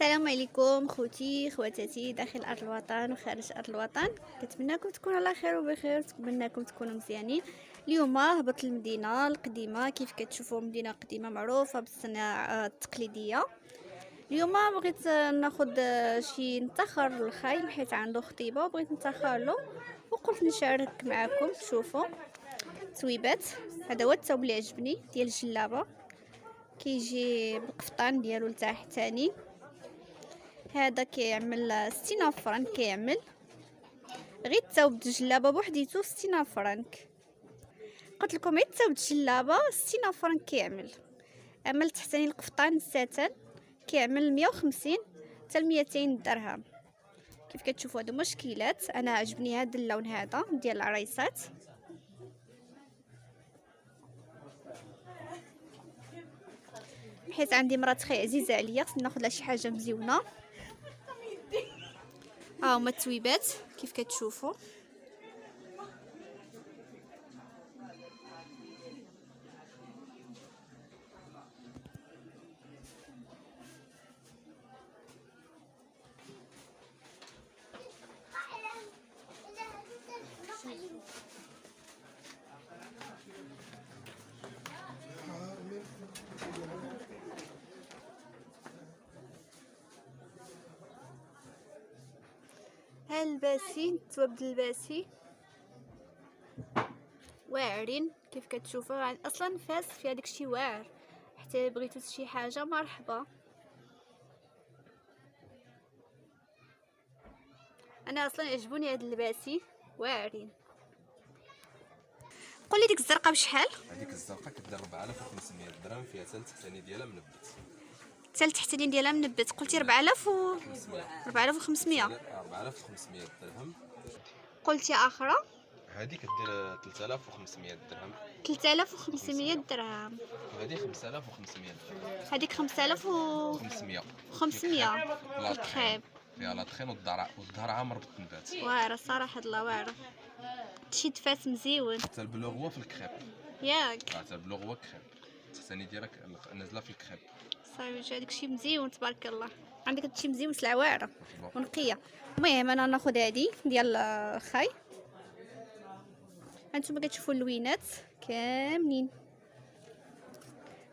السلام عليكم خوتي خواتاتي داخل ارض الوطن وخارج ارض الوطن. كنتمنىكم تكونوا على خير وبخير، كنتمنىكم تكونوا مزيانين. اليوم هبط المدينه القديمه، كيف كتشوفوا مدينه قديمه معروفه بالصناعه التقليديه. اليوم بغيت ناخذ شي نتاخر للخايم حيت عنده خطيبه وبغيت نتاخر له، وقلت نشارك معكم. تشوفوا تويبات، هذا هو الثوب اللي عجبني ديال الجلابه، كيجي بالقفطان ديالو لتحت تاني. هذا كيعمل 60 فرنك، كيعمل غير الثوب د الجلابه بوحديتو 60 فرنك. قلت لكم غير الثوب د الجلابه 60 فرنك كيعمل. اما التحتاني القفطان الساتان كيعمل 150 حتى 200 درهم. كيف كتشوفوا هادو مشكلات. انا عجبني هذا اللون هذا ديال العريسات. حيت عندي مرات خي عزيزه عليا، خصني ناخذ لها شي حاجه مزيونه. ها هما التويبات كيف كتشوفوا. الباسي الثواب ديال الباسي واعرين كيف كتشوفوا. اصلا فاس في هذاك الشيء واعر، حتى بغيتو شي حاجه مرحبا. انا اصلا عجبوني هاد اللباسي واعرين. قول لي ديك الزرقاء بشحال؟ هذيك الزرقاء كدير 4500 درهم، فيها حتى التحتاني ديالها منبت. حتى التحتاني ديالها منبت. قلتي 4500 4500 درهم. قلتي اخرى هذه كدير 3500 درهم. 3500 درهم. وهذه 5500 درهم. هذيك 5500 الخيب فيها لا تخين والظهر عامر بالتنبات. واعره صراحه الله واعره. شي دفات مزيون. حتى البلوغ هو في الكخيب ياك. حتى البلوغ هو كخيب، الثاني ديالك نازله في الكخيب. صافي هذاك الشيء مزيون تبارك الله. عندك هادشي مزيون سلعه واعره ونقيه. المهم انا ناخذ هذه ديال الخاي. هانتوما كتشوفوا اللوينات كاملين.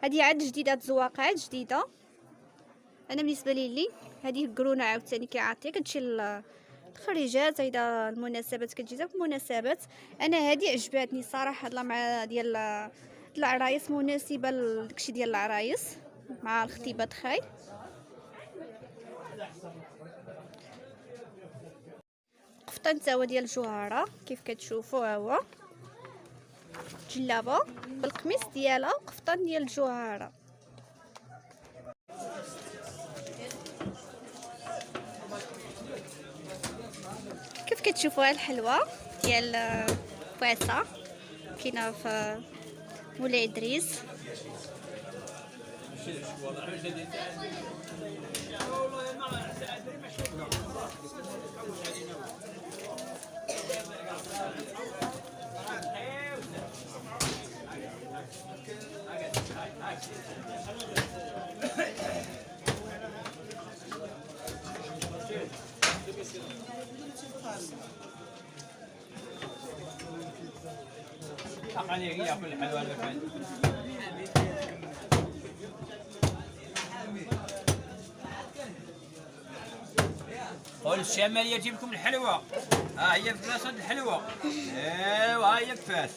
هذه عاد جديده، زواقه عاد جديده. انا بالنسبه لي هذه القرونه عاوتاني كيعطيك هادشي الخريجات، اذا المناسبات كتجي داك المناسبات. انا هذه عجباتني صراحه الله، مع ديال العرايس، مناسبه لداكشي ديال العرايس مع الخطيبات خاي. قفطان تا هو ديال الجوهره كيف كتشوفوا. ها هو جلابه بالقميص ديالها وقفطان ديال الجوهره. كيف كتشوفوا الحلوى ديال بواسه كاينه في مولاي ادريس. قول الشماليه تجيب لكم الحلوى. ها هي في بلاصه الحلوى. ايوا ها هي كفاس.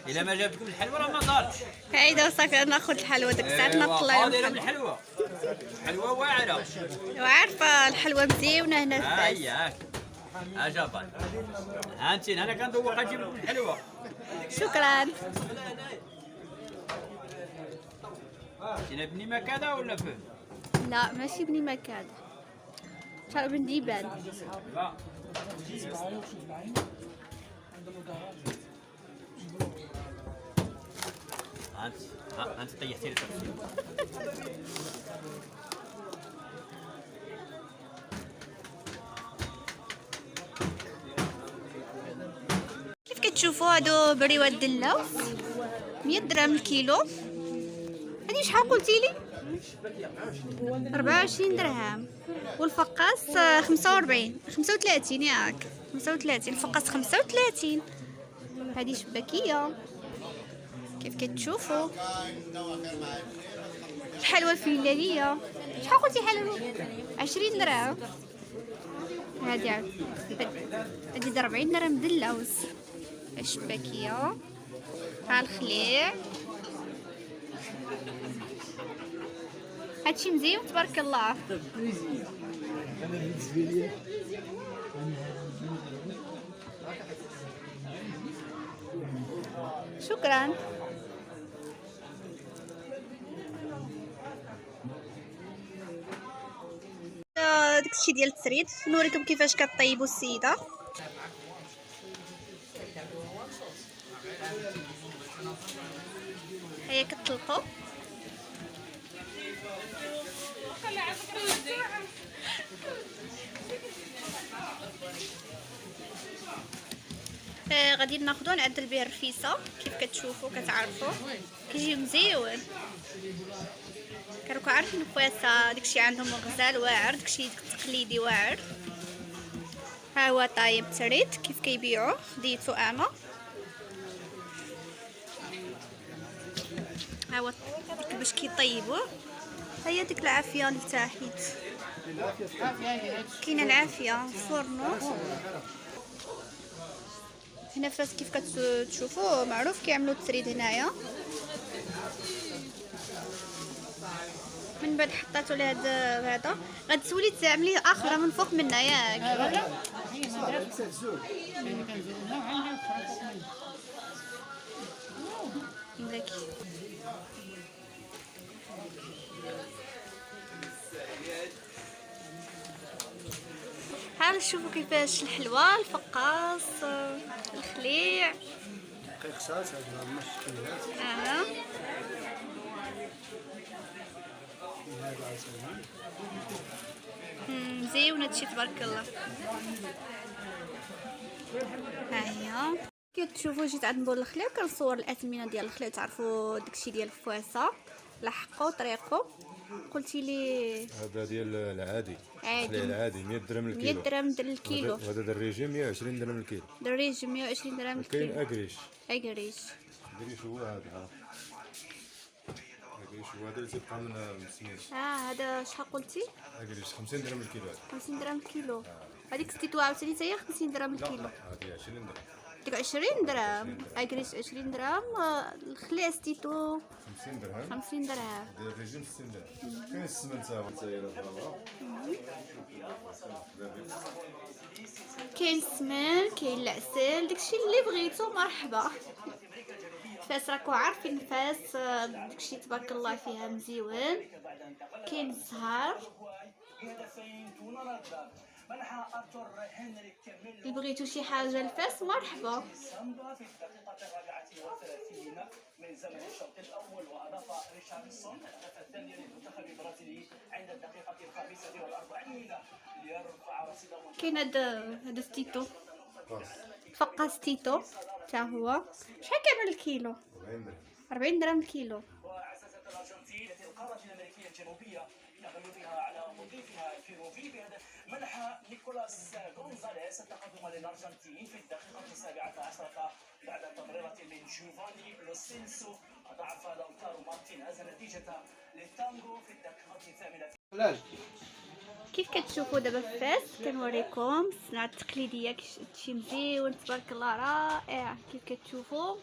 الا ما جابتكم الحلوى راه ما صارتش. هايدا صافي ناخذ الحلوى ديك الساعه نطلع لهم الحلوى. الحلوى واعره وعارفه الحلوى مزيونه هنا. ها هي عجبا. ها انت انا كندوق نجيب لكم الحلوى. شكرا. انت بني مكاده ولا فين؟ لا ماشي بني مكان، شارع بن ديبان. لا انت طيحتي لي التفصيل. كيف كتشوفوا هادو بريوات دلاو 100 درهم الكيلو. هادي شحال قلتي لي؟ 24 درهم. والفقاس 45 35 ياك 35. الفقاس 35. هذه شباكيه كيف كتشوفوا. الحلوى الفنلانيه شحال قلتي حلوى؟ 20 درهم. هذه 40 درهم د اللوز. الشباكيه ها الخليع. هادشي مزيان تبارك الله. شكرا. داكشي ديال التسريد نوريكم كيفاش كطيبوا السيده. هي كتطلقوا غادي ناخذو نعدل به الرفيسه كيف كتشوفوا كتعرفوا كيجي مزيون. كانوا عارفين الفواسه داكشي عندهم غزال واعر داكشي تقليدي واعر. ها هو طايب تريد كيف كيبيعوه ديتو اعمى. ها هو باش كيطيبوه. هي ديك العافيه اللي تحت كاينه العافيه فرنو. هنا فاس كيف كتشوفوا معروف كيعملوا التريد هنايا. من بعد حطيتو لهذا غتسولي تعمليه اخرى من فوق منها ياك. ها نشوفوا كيفاش الحلوى الفقاص الخليع. مزيون هادشي تبارك الله. ها هي كتشوفوا جيت عند مول الخليع كنصور الاثمنه ديال الخليع تعرفوا داكشي ديال الفواسه لحقوا طريقو. قلتي لي هذا ديال العادي عادي العادي 100 درهم الكيلو. 100 درهم الكيلو. وهذا الريجيم 120 درهم الكيلو. الريجيم 120 درهم الكيلو. كاين اكريش اكريش هو هذا. اكريش هو هذا اللي تيبقى من سميت. هذا شحال قلتي؟ اكريش 50 درهم الكيلو. 50 درهم الكيلو. هذيك ستيتو عاوتاني حتى هي 50 درهم الكيلو. هذه 20 درهم. ديك 20 درهم. اكريش 20 درهم. الخليع ستيتو 50 درهم. 50 درهم. الريجيم 60 درهم. كاين السمن تا هو كاين السمن كاين العسل داكشي اللي بغيتو مرحبا. فاس راكو عارفين فاس داكشي تبارك الله فيها مزيون. كاين الزهر اللي بغيتو شي حاجه لفاس مرحبا. من زمن الشوط الاول واضاف ريشارلسون الهدف الثاني للمنتخب البرازيلي عند الدقيقه 45 ليرفع رصيد. كاين هذا ستيتو فقاس تيتو حتى هو. شحال كيعمل الكيلو؟ 40 درهم الكيلو. وعززت الارجنتين القاره الامريكيه الجنوبيه بتغلبها على مضيفها البيروفي بهدف منح نيكولاس غونزاليس التقدم للارجنتين في الدقيقه 17 بعد تمريره من جوفاني لوسينسو. ضعف لوتارو مارتينيز النتيجه للتانغو في الدقيقه 8. كيف كتشوفوا دابا فاس كنوريكم الصناعه التقليديه كتمشي مزيون تبارك الله رائع. كيف كتشوفوا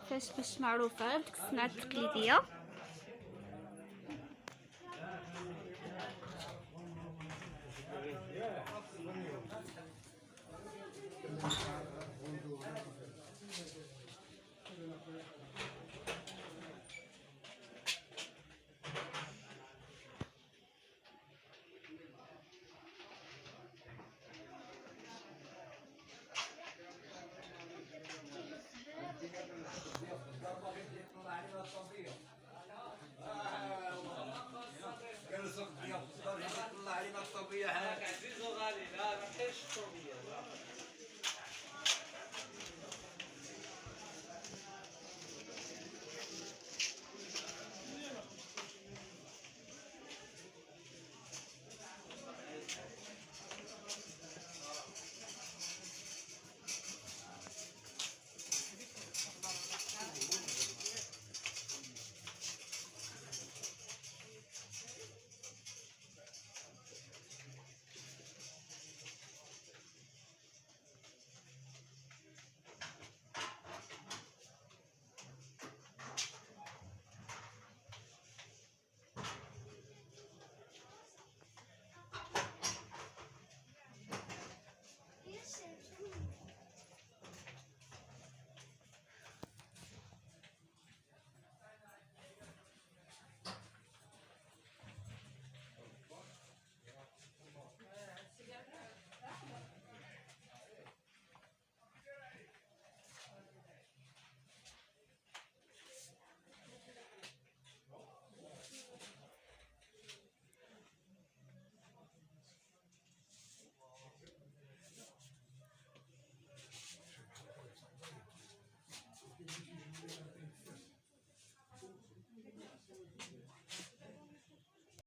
فاش معروفه بديك الصناعه التقليديه.